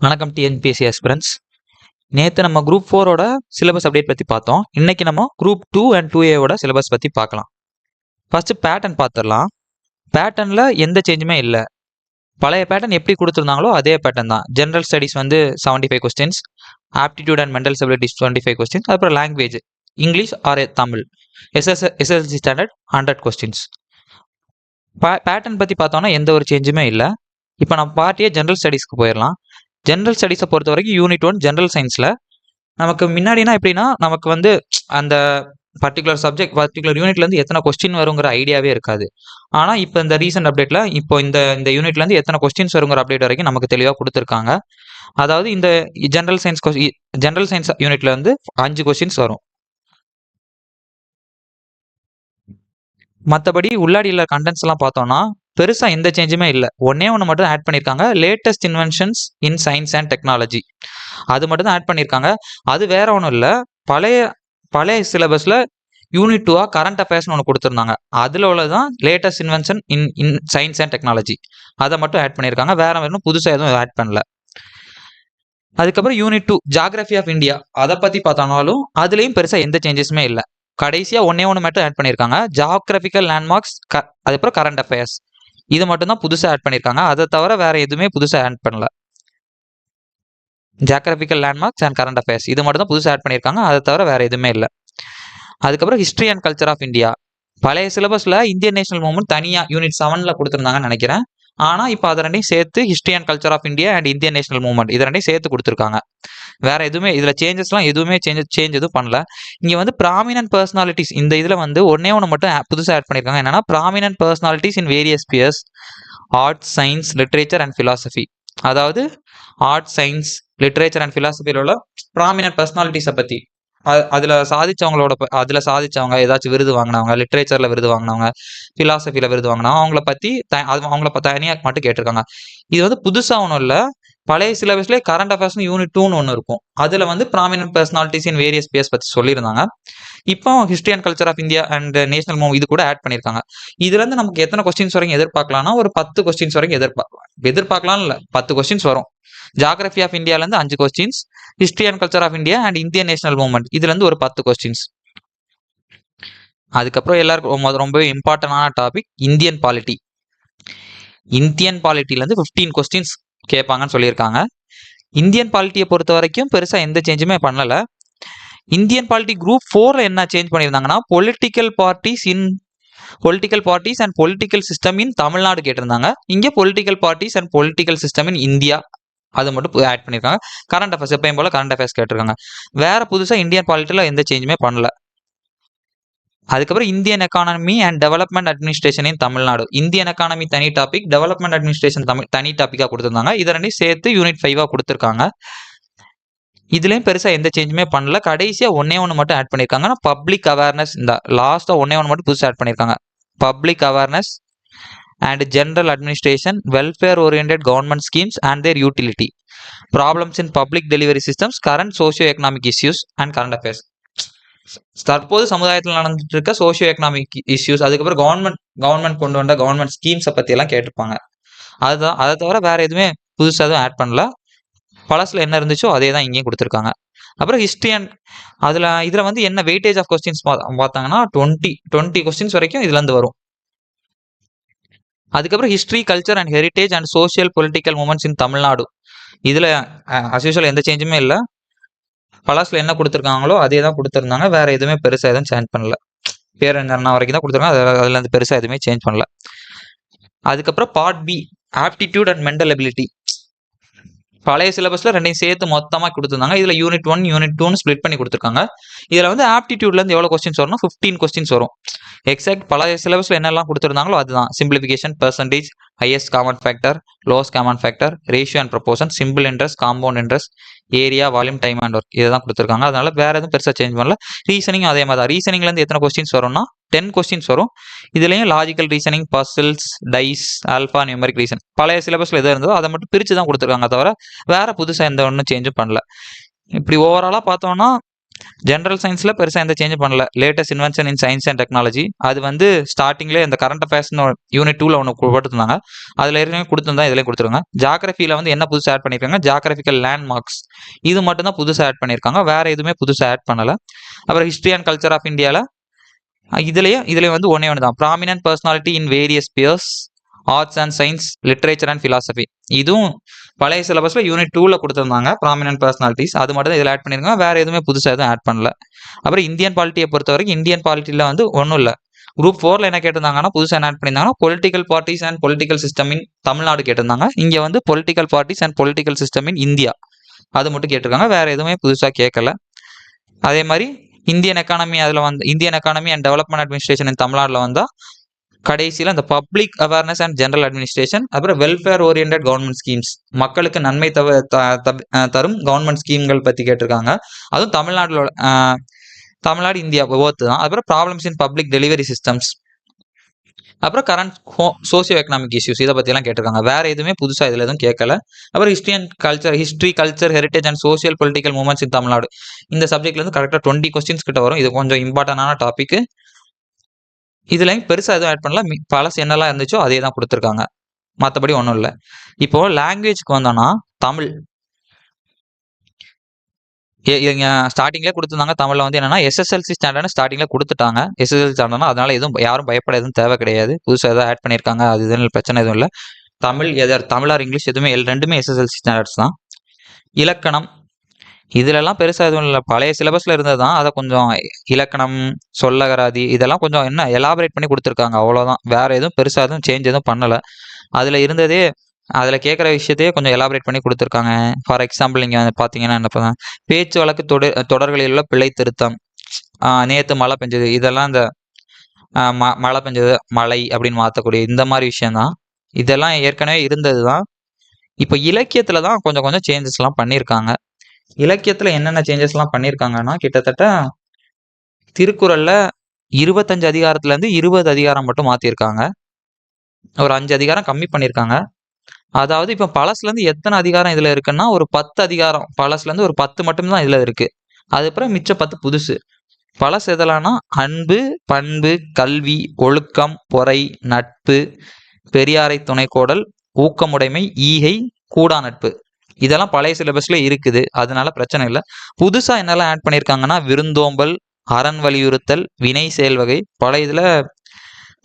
வணக்கம் TNPSC aspirants. நேற்று நம்ம குரூப் 4ஓட சிலபஸ் அப்டேட் பற்றி பார்த்தோம். இன்னைக்கு நம்ம குரூப் 2 அண்ட் 2ஏவோட சிலபஸ் பற்றி பார்க்கலாம். ஃபஸ்ட்டு பேட்டர்ன் பார்த்துடலாம். பேட்டர்னில் எந்த சேஞ்சுமே இல்லை. பழைய பேட்டர்ன் எப்படி கொடுத்துருந்தாங்களோ அதே பேட்டர்ன் தான். ஜென்ரல் ஸ்டடீஸ் வந்து 75 questions, aptitude and mental stabilities 25 questions, அப்புறம் language English or Tamil SSLC standard 100 questions. Pattern பற்றி பார்த்தோன்னா எந்த ஒரு சேஞ்சுமே இல்லை. இப்போ நம்ம பார்ட்டியே ஜென்ரல் ஸ்டடீஸ்க்கு போயிடலாம். ஜென்ரல் ஸ்டடீஸை பொறுத்த வரைக்கும் யூனிட் 1 ஜென்ரல் சயின்ஸில் நமக்கு முன்னாடினா எப்படின்னா நமக்கு வந்து அந்த பர்டிகுலர் சப்ஜெக்ட் பர்டிகுலர் யூனிட்லேருந்து எத்தனை கொஸ்டின் வருங்கிற ஐடியாவே இருக்காது. ஆனால் இப்போ இந்த ரீசெண்ட் அப்டேட்டில் இப்போ இந்த யூனிட்லேருந்து எத்தனை கொஸ்டின்ஸ் வருங்கிற அப்டேட் வரைக்கும் நமக்கு தெளிவாக கொடுத்துருக்காங்க. அதாவது இந்த ஜென்ரல் சயின்ஸ் யூனிட்ல வந்து 5 கொஸ்டின்ஸ் வரும். மற்றபடி உள்ளாடி உள்ள கண்டென்ட்ஸ் எல்லாம் பார்த்தோம்னா பெருசாக எந்த சேஞ்சுமே இல்லை. ஒன்னே ஒன்று மட்டும் ஆட் பண்ணியிருக்காங்க, latest inventions in science and technology. அது மட்டும் தான் ஆட் பண்ணியிருக்காங்க. அது வேற ஒன்றும் இல்லை. பழைய சிலபஸில் யூனிட் 2 கரண்ட் அஃபேர்ஸ்னு ஒன்று கொடுத்துருந்தாங்க. அதில் உள்ளதான் latest invention in science and technology. அதை மட்டும் ஆட் பண்ணியிருக்காங்க. வேற ஒன்றும் புதுசாக எதுவும் ஆட் பண்ணல. அதுக்கப்புறம் யூனிட் 2 ஜியாகிரபி ஆஃப் இந்தியா, அதை பற்றி பார்த்தோம்னாலும் அதுலேயும் பெருசாக எந்த சேஞ்சஸுமே இல்லை. கடைசியாக ஒன்னே ஒன்று மட்டும் ஆட் பண்ணியிருக்காங்க, ஜியாகிரபிக்கல் லேண்ட்மார்க்ஸ், அதுக்கப்புறம் கரண்ட் அஃபேர்ஸ். இது மட்டும் தான் புதுசாக ஆட் பண்ணியிருக்காங்க. அதை தவிர வேற எதுவுமே புதுசாக ஆட் பண்ணல. Geographical landmarks and current affairs இது மட்டும் தான் புதுசாக ஆட் பண்ணியிருக்காங்க. அதை தவிர வேற எதுவுமே இல்லை. அதுக்கப்புறம் history and culture of India. பழைய சிலபஸில் இந்தியன் நேஷனல் மூவ்மெண்ட் தனியாக யூனிட் 7ல் கொடுத்துருந்தாங்கன்னு நினைக்கிறேன். ஆனால் இப்போ அதை ரெண்டையும் சேர்த்து history and culture of India and Indian national movement இது ரெண்டையும் சேர்த்து கொடுத்துருக்காங்க. வேற எதுவுமே இதில் சேஞ்சஸ்லாம் எதுவுமே சேஞ்ச் எதுவும் பண்ணல. இங்கே வந்து ப்ராமினன்ட் பர்சனாலிட்டிஸ், இந்த இதில் வந்து ஒன்னே ஒன்று மட்டும் புதுசாக ஆட் பண்ணியிருக்காங்க. என்னன்னா prominent personalities in various Spears, arts, science, literature and philosophy. அதாவது ஆர்ட்ஸ், சயின்ஸ், லிட்ரேச்சர் அண்ட் ஃபிலாசபியில் உள்ள ப்ராமினன்ட் பர்சனாலிட்டிஸை பற்றி, அதில் சாதிச்சவங்க ஏதாச்சும் விருது வாங்கினவங்க, லிட்ரேச்சரில் விருது வாங்கினவங்க, ஃபிலாசபியில் விருது வாங்கினவங்க, அவங்கள தனியாக மட்டும் கேட்டிருக்காங்க. இது வந்து புதுசாக ஒன்றும் இல்லை. பழைய சிலபஸ்லேயே கரண்ட் அஃபேர்ஸ்னு யூனிட் 2ன்னு ஒன்று இருக்கும். அதில் வந்து prominent personalities in various spheres பற்றி சொல்லியிருந்தாங்க. இப்போ history and culture of India and national move இது கூட ஆட் பண்ணியிருக்காங்க. இதுலேருந்து நமக்கு எத்தனை கொஸ்டின்ஸ் வரைக்கும் எதிர்பார்க்கலாம்னா ஒரு 10 கொஸ்டின்ஸ் வரைக்கும் எதிர்பார்க்கலாம் இல்லை, 10 கொஸ்டின்ஸ் வரும். ஜியாகிரபி ஆஃப் இந்தியாவிலேருந்து 5 questions, history and culture of India and Indian national movement இதுலேருந்து ஒரு 10 கொஸ்டின்ஸ். அதுக்கப்புறம் எல்லாருக்கும் ரொம்பவே இம்பார்ட்டன்டான டாபிக் இந்தியன் பாலிட்டி. இந்தியன் பாலிட்டிலேருந்து 15 கொஸ்டின்ஸ் கேட்பாங்கன்னு சொல்லியிருக்காங்க. இந்தியன் பாலிட்டியை பொறுத்த வரைக்கும் பெருசாக எந்த சேஞ்சுமே பண்ணலை. இந்தியன் பாலிட்டி குரூப் 4ல என்ன சேஞ்ச் பண்ணியிருந்தாங்கன்னா political parties and political system in Tamil Nadu கேட்டிருந்தாங்க. இங்கே political parties and political system in India அது மட்டும் ஆட் பண்ணியிருக்காங்க. கரண்ட் அஃபேர்ஸ் எப்பயும் போல கரண்ட் அஃபேர்ஸ் கேட்டிருக்காங்க. வேற புதுசாக இந்தியன் பாலிட்டியில் எந்த சேஞ்சுமே பண்ணல. அதுக்கப்புறம் Indian economy and development administration in Tamil Nadu. Indian economy தனி டாபிக், டெவலப்மெண்ட் அட்மினிஸ்ட்ரேஷன் தனி டாப்பிக்காக கொடுத்துருந்தாங்க. இதை ரெண்டையும் சேர்த்து யூனிட் 5 கொடுத்துருக்காங்க. இதுலேயும் பெருசாக எந்த சேஞ்சுமே பண்ணல. கடைசியாக ஒன்னே ஒன்று மட்டும் ஆட் பண்ணியிருக்காங்கன்னா பப்ளிக் அவேர்னஸ். இந்த லாஸ்ட்டாக ஒன்னே ஒன்று மட்டும் புதுசாக ஆட் பண்ணியிருக்காங்க, public awareness and general administration, welfare oriented government schemes and their utility, problems in public delivery systems, current socio economic issues and current affairs. தற்போது சமுதாயத்தில் நடந்துட்டு இருக்க சோஷியோ எக்கனாமிக் இஷ்யூஸ், அதுக்கப்புறம் கவர்மெண்ட் கொண்டு வந்த கவர்மெண்ட் ஸ்கீம்ஸை பற்றி எல்லாம் கேட்டிருப்பாங்க. அதுதான். அதை தவிர வேற எதுவுமே புதுசாக எதுவும் ஆட் பண்ணல. பழசில் என்ன இருந்துச்சோ அதே தான் இங்கேயும் கொடுத்துருக்காங்க. அப்புறம் ஹிஸ்ட்ரி அண்ட் இதில் வந்து என்ன வெயிட்டேஜ் ஆஃப் கொஸ்டின்ஸ் பார்த்தாங்கன்னா 20 கொஸ்டின்ஸ் வரைக்கும் இதுலேருந்து வரும். அதுக்கப்புறம் history, culture and heritage and social political movements in Tamil Nadu. இதில் அஸ்யூஷுவல் எந்த சேஞ்சுமே இல்லை. பழசில் என்ன கொடுத்துருக்காங்களோ அதே தான் கொடுத்துருந்தாங்க. வேற எதுவுமே பெருசாக எதுவும் சேஞ்ச் பண்ணல. பேரறிஞர் வரைக்கும் தான் கொடுத்துருக்காங்க. அதில் இருந்து பெருசாக எதுவுமே சேஞ்ச் பண்ணல. அதுக்கப்புறம் part B aptitude and mental ability. பழைய சிலபஸில் ரெண்டையும் சேர்த்து மொத்தமாக கொடுத்துருந்தாங்க. இதில் யூனிட் 1 யூனிட் 2ன்னு ஸ்ப்ளிட் பண்ணி கொடுத்துருக்காங்க. இதில் வந்து ஆப்டிடியூட்லேருந்து எவ்வளோ கொஸ்டின்ஸ் வரும்னா 15 கொஸ்டின்ஸ் வரும். எக்ஸாக்ட் பழைய சிலபஸில் என்னெல்லாம் கொடுத்துருந்தாங்களோ அதுதான். Simplification, percentage, highest common factor, lowest common factor, ratio and proportion, simple interest, compound interest, area, volume, time and work இதை தான் கொடுத்துருக்காங்க. அதனால வேற எதுவும் பெருசாக சேஞ்ச் பண்ணல. ரீசனிங் அதே மாதிரி தான். ரீசனிங்லேருந்து எத்தனை கொஸ்டின்ஸ் வரும்னா 10 கொஸ்டின்ஸ் வரும். இதுலேயும் logical reasoning, puzzles, dice, alpha, numeric reason பழைய சிலபஸில் எது இருந்ததோ அதை மட்டும் பிரித்து தான் கொடுத்துருக்காங்க. தவிர வேற புதுசாக எந்த ஒன்றும் சேஞ்சும் பண்ணல. இப்படி ஓவராலாக பார்த்தோம்னா ஜென்ரல் சயின்ஸில் பெருசாக எந்த சேஞ்சும் பண்ணல. Latest invention in science and technology அது வந்து ஸ்டார்டிங்லேயே இந்த கரண்ட் அஃபேர்ஸ்னு யூனிட் 2ல் ஒன்று போட்டுருந்தாங்க. அதில் ஏற்கனவே கொடுத்துருந்தா இதிலே கொடுத்துருங்க. ஜாகிரஃபியில் வந்து என்ன புதுசாக ஆட் பண்ணியிருக்காங்க, ஜாகிரபிக்கல் லேண்ட்மார்க்ஸ் இது மட்டும் தான் புதுசாக ஆட் பண்ணியிருக்காங்க. வேறு எதுவுமே புதுசாக ஆட் பண்ணலை. அப்புறம் ஹிஸ்ட்ரி அண்ட் கல்ச்சர் ஆஃப் இந்தியாவில் இதுலேயும் வந்து ஒன்றே ஒன்று தான், prominent personality in various spheres arts and science literature and philosophy. இதுவும் பழைய சிலபஸில் யூனிட் 2ல் கொடுத்துருந்தாங்க ப்ராமினன்ட் பர்சனாலிட்டிஸ், அது மட்டும் தான் இதில் ஆட் பண்ணியிருக்காங்க. வேறு எதுவுமே புதுசாக எதுவும் ஆட் பண்ணல. அப்புறம் இந்தியன் பாலிட்டியை பொறுத்த வரைக்கும் இந்தியன் பாலிட்டியில் வந்து ஒன்றும் இல்லை. குரூப் 4ல் என்ன கேட்டிருந்தாங்கன்னா புதுசாக என்ன ஆட் பண்ணியிருந்தாங்கன்னா political parties and political system in Tamil Nadu கேட்டிருந்தாங்க. இங்கே வந்து political parties and political system in India அது மட்டும் கேட்டிருக்காங்க. வேறு எதுவுமே புதுசாக கேட்கல. அதே மாதிரி இந்தியன் எக்கானமி அதில் வந்து Indian economy and development administration இன் தமிழ்நாட்டில் வந்தால் கடைசியில் அந்த public awareness and general administration, அப்புறம் வெல்ஃபேர் ஓரியன்ட் கவர்மெண்ட் ஸ்கீம்ஸ், மக்களுக்கு நன்மை தரும் கவர்மெண்ட் ஸ்கீம்கள் பற்றி கேட்டிருக்காங்க. அதுவும் தமிழ்நாடு இந்தியா போத்து தான். அப்புறம் problems in public delivery systems, அப்புறம் கரண்ட் சோசியோ எக்கனாமிக் இஷ்யூஸ் இதை பற்றிலாம் கேட்டிருக்காங்க. வேறு எதுவுமே புதுசாக இதில் எதுவும் கேட்கல. அப்புறம் history culture heritage and social political movements in Tamil Nadu இந்த சப்ஜெக்ட்லேருந்து கரெக்டாக 20 கொஸ்டின்ஸ் கிட்ட வரும். இது கொஞ்சம் இம்பார்ட்டண்டான டாபிக். இதுலையும் பெருசாக எதுவும் ஆட் பண்ணல. பழசு என்னெல்லாம் இருந்துச்சோ அதே தான் கொடுத்துருக்காங்க, மற்றபடி ஒன்றும் இல்லை. இப்போது லாங்குவேஜ்க்கு வந்தோன்னா தமிழ் இங்கே ஸ்டார்டிங்லேயே கொடுத்துருந்தாங்க. தமிழில் வந்து என்னென்னா எஸ்எஸ்எல்சி ஸ்டாண்டர்ட்னு ஸ்டார்டிங்கில் கொடுத்துட்டாங்க. எஸ்எஸ்எல்சி ஸ்டாண்டர்ட்னா அதனால் எதுவும் யாரும் பயப்பட எதுவும் தேவை கிடையாது. புதுசாக எதாவது ஆட் பண்ணியிருக்காங்க அது இதுன்னு பிரச்சனை எதுவும் இல்லை. தமிழ் ஆர் இங்கிலீஷ் எதுவுமே ரெண்டுமே எஸ்எஸ்எல்சி ஸ்டாண்டர்ட்ஸ் தான். இலக்கணம் இதிலெல்லாம் பெருசாக எதுவும் இல்லை, பழைய சிலபஸில் இருந்தது தான். அதை கொஞ்சம் இலக்கணம் சொல்லகராதி இதெல்லாம் கொஞ்சம் என்ன எலாபரேட் பண்ணி கொடுத்துருக்காங்க, அவ்வளோதான். வேறு எதுவும் பெருசாக எதுவும் சேஞ்ச் எதுவும் பண்ணலை. அதில் கேட்குற விஷயத்தையே கொஞ்சம் எலாபரேட் பண்ணி கொடுத்துருக்காங்க. ஃபார் எக்ஸாம்பிள் இங்கே பார்த்தீங்கன்னா என்ன பண்ண பேச்சு வழக்கு தொடர்களில் உள்ள பிழை திருத்தம், நேற்று மழை பெஞ்சது இதெல்லாம் இந்த மழை பெஞ்சது மழை அப்படின்னு மாற்றக்கூடிய இந்த மாதிரி விஷயந்தான். இதெல்லாம் ஏற்கனவே இருந்தது தான். இப்போ இலக்கியத்தில் தான் கொஞ்சம் கொஞ்சம் சேஞ்சஸ்லாம் பண்ணியிருக்காங்க. இலக்கியத்தில் என்னென்ன சேஞ்சஸ்லாம் பண்ணியிருக்காங்கன்னா கிட்டத்தட்ட திருக்குறளில் 25 அதிகாரத்துலேருந்து 20 அதிகாரம் மட்டும் மாற்றிருக்காங்க. ஒரு 5 அதிகாரம் கம்மி பண்ணியிருக்காங்க. அதாவது இப்போ பழசுலேருந்து எத்தனை அதிகாரம் இதில் இருக்குன்னா ஒரு 10 அதிகாரம், பழசுலேருந்து ஒரு 10 மட்டும்தான் இதில் இருக்குது. அதுக்கப்புறம் மிச்சம் 10 புதுசு. பழசு எதெல்லாம்னா அன்பு, பண்பு, கல்வி, ஒழுக்கம், பொறை, நட்பு, பெரியாரை துணைக்கோடல், ஊக்கமுடைமை, ஈகை, கூடா நட்பு இதெல்லாம் பழைய சிலபஸ்ல இருக்குது, அதனால பிரச்சனை இல்லை. புதுசாக என்னெல்லாம் ஆட் பண்ணியிருக்காங்கன்னா விருந்தோம்பல், அரண் வலியுறுத்தல், வினை செயல் வகை. பழைய இதில்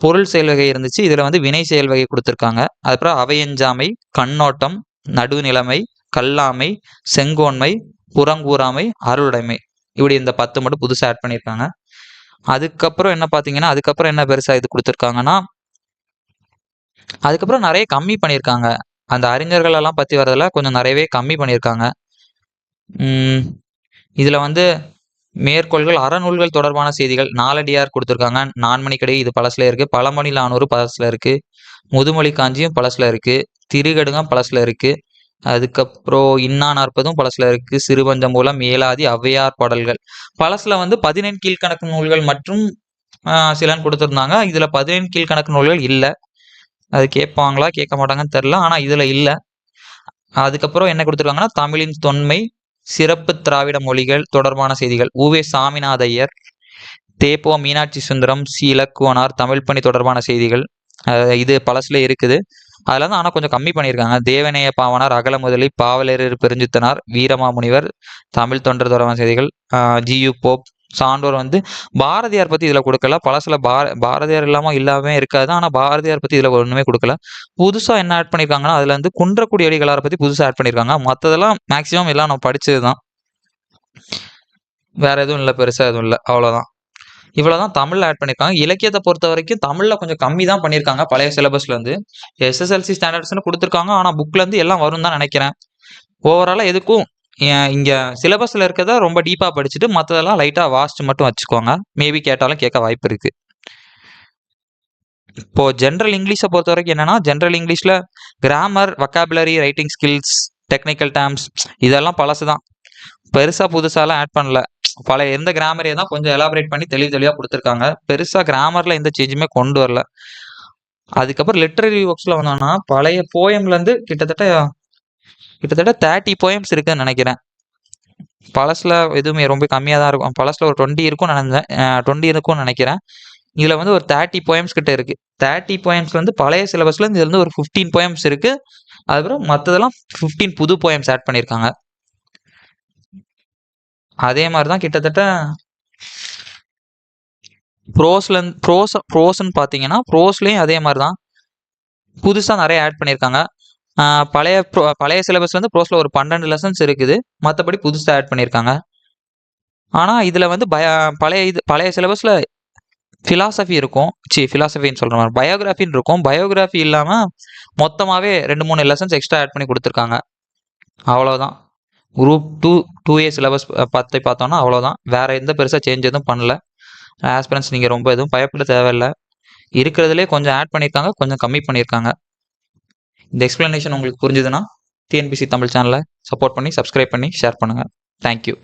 பொருள் செயல் வகை இருந்துச்சு, இதில் வந்து வினை செயல் வகை கொடுத்துருக்காங்க. அதுக்கப்புறம் அவையஞ்சாமை, கண்ணோட்டம், நடுநிலைமை, கல்லாமை, செங்கோன்மை, புறங்கூறாமை, அருளுடைமை இப்படி இந்த 10 மட்டும் புதுசாக ஆட் பண்ணியிருக்காங்க. அதுக்கப்புறம் என்ன பார்த்தீங்கன்னா அதுக்கப்புறம் என்ன பெருசாக இது கொடுத்துருக்காங்கன்னா அதுக்கப்புறம் நிறைய கம்மி பண்ணியிருக்காங்க. அந்த அறிஞர்கள் எல்லாம் பற்றி வரதில் கொஞ்சம் நிறையவே கம்மி பண்ணியிருக்காங்க. இதில் வந்து மேற்கோள்கள் அறநூல்கள் தொடர்பான செய்திகள் நாலடியார் கொடுத்துருக்காங்க. நான்மணிக்கடை இது பழசில் இருக்குது. பழமொழி 400 பழசில் இருக்குது. முதுமொழி காஞ்சியும் பழசில் இருக்குது. திருகடுகம் பழசில் இருக்குது. அதுக்கப்புறம் இன்னா 40 பழசில் இருக்குது. சிறுபஞ்சமூலம், ஏலாதி, ஔவையார் பாடல்கள் பழசில் வந்து 15 கீழ்கணக்கு நூல்கள் மற்றும் சிலன்னு கொடுத்துருந்தாங்க. இதில் 15 கீழ்கணக்கு நூல்கள் இல்லை. அது கேட்பாங்களா கேட்க மாட்டாங்கன்னு தெரில, ஆனால் இதில் இல்லை. அதுக்கப்புறம் என்ன கொடுத்துருக்காங்கன்னா தமிழின் தொன்மை, சிறப்பு திராவிட மொழிகள் தொடர்பான செய்திகள் உவே சாமிநாத ஐயர், தேப்போ மீனாட்சி சுந்தரம், சி இலக்குவனார் தமிழ் பணி தொடர்பான செய்திகள் இது பழசுல இருக்குது. அதில் தான் ஆனால் கொஞ்சம் கம்மி பண்ணியிருக்காங்க. தேவநேய பாவனார், அகல முதலி, பாவலரர் பெருஞ்சித்தனார், வீரமாமுனிவர் தமிழ் தொண்டர் தொடர்பான செய்திகள், ஜியு போப் சான்றோர் வந்து பாரதியார் பற்றி இதில் கொடுக்கல. பழசில் பாரதியார் இல்லாமல் இருக்காது, ஆனால் பாரதியார் பற்றி இதில் ஒன்றுமே கொடுக்கல. புதுசாக என்ன ஆட் பண்ணியிருக்காங்கன்னா அதில் வந்து குன்றக்குடி அடிகளாரை பற்றி புதுசாக ஆட் பண்ணியிருக்காங்க. மற்றதெல்லாம் மேக்ஸிமம் எல்லாம் நம்ம படித்தது தான், வேறு எதுவும் இல்லை, பெருசாக எதுவும் இல்லை, அவ்வளோதான். இவ்வளோதான் தமிழில் ஆட் பண்ணியிருக்காங்க. இலக்கியத்தை பொறுத்த வரைக்கும் தமிழில் கொஞ்சம் கம்மி தான் பண்ணியிருக்காங்க. பழைய சிலபஸ்லேருந்து எஸ்எஸ்எல்சி ஸ்டாண்டர்ட்ஸ்னு கொடுத்துருக்காங்க, ஆனால் புக்லேருந்து எல்லாம் வரும் தான் நினைக்கிறேன். ஓவராலாக எதுக்கும் இங்கே சிலபஸில் இருக்கிறத ரொம்ப டீப்பாக படிச்சுட்டு மற்றதெல்லாம் லைட்டாக வாசிச்சு மட்டும் வச்சுக்கோங்க. மேபி கேட்டாலும் கேட்க வாய்ப்பு இருக்குது. இப்போது ஜென்ரல் இங்கிலீஷை பொறுத்த வரைக்கும் என்னென்னா ஜென்ரல் இங்கிலீஷில் grammar, vocabulary, writing skills, technical terms இதெல்லாம் பழசு தான், பெருசாக புதுசாலாம் ஆட் பண்ணல. பழைய எந்த கிராமரே தான் கொஞ்சம் எலாபரேட் பண்ணி தெளிவாக கொடுத்துருக்காங்க. பெருசாக கிராமரில் எந்த சேஞ்சுமே கொண்டு வரல. அதுக்கப்புறம் லிட்ரரி ஒர்க்ஸில் வந்தோம்னா பழைய போயம்லேருந்து கிட்டத்தட்ட 30 போயம்ஸ் இருக்குதுன்னு நினைக்கிறேன். பழசில் எதுவுமே ரொம்ப கம்மியாக தான் இருக்கும். பழசில் ஒரு 20 இருக்கும்னு நினைச்சேன், 20 இருக்கும்னு நினைக்கிறேன். இதில் வந்து ஒரு 30 போயம்ஸ் கிட்ட இருக்குது. 30 போயம்ஸ் வந்து பழைய சிலபஸ்லேருந்து இதில் வந்து ஒரு 15 போயம்ஸ் இருக்குது. அதுக்கப்புறம் மற்றதெல்லாம் 15 புது போயம்ஸ் ஆட் பண்ணியிருக்காங்க. அதே மாதிரி தான் கிட்டத்தட்ட ப்ரோஸ்ன்னு பார்த்தீங்கன்னா ப்ரோஸ்லேயும் அதே மாதிரி தான் புதுசாக நிறைய ஆட் பண்ணியிருக்காங்க. பழைய சிலபஸ் வந்து ப்ரோஸில் ஒரு 12 லெசன்ஸ் இருக்குது. மற்றபடி புதுசாக ஆட் பண்ணியிருக்காங்க. ஆனால் இதில் வந்து பழைய சிலபஸில் ஃபிலாசபி இருக்கும். ஃபிலாசபின்னு சொல்கிற மாதிரி பயோகிராஃபின்னு இருக்கும். பயோகிராஃபி இல்லாமல் மொத்தமாகவே 2-3 லெசன்ஸ் எக்ஸ்ட்ரா ஆட் பண்ணி கொடுத்துருக்காங்க. அவ்வளோதான். குரூப் 2A சிலபஸ் பார்த்தோன்னா அவ்வளோதான். வேறு எந்த பெருசாக சேஞ்ச் எதுவும் பண்ணல. ஆஸ்பிரன்ஸ் நீங்கள் ரொம்ப எதுவும் பயப்பட தேவையில்லை. இருக்கிறதுலே கொஞ்சம் ஆட் பண்ணியிருக்காங்க, கொஞ்சம் கம்மி பண்ணியிருக்காங்க. இந்த எக்ஸ்ப்ளனேஷன் உங்களுக்கு புரிஞ்சுதுன்னா டிஎன்பிசி தமிழ் சேனலை சப்போர்ட் பண்ணி சப்ஸ்கிரைப் பண்ணி ஷேர் பண்ணுங்கள். தேங்க்யூ.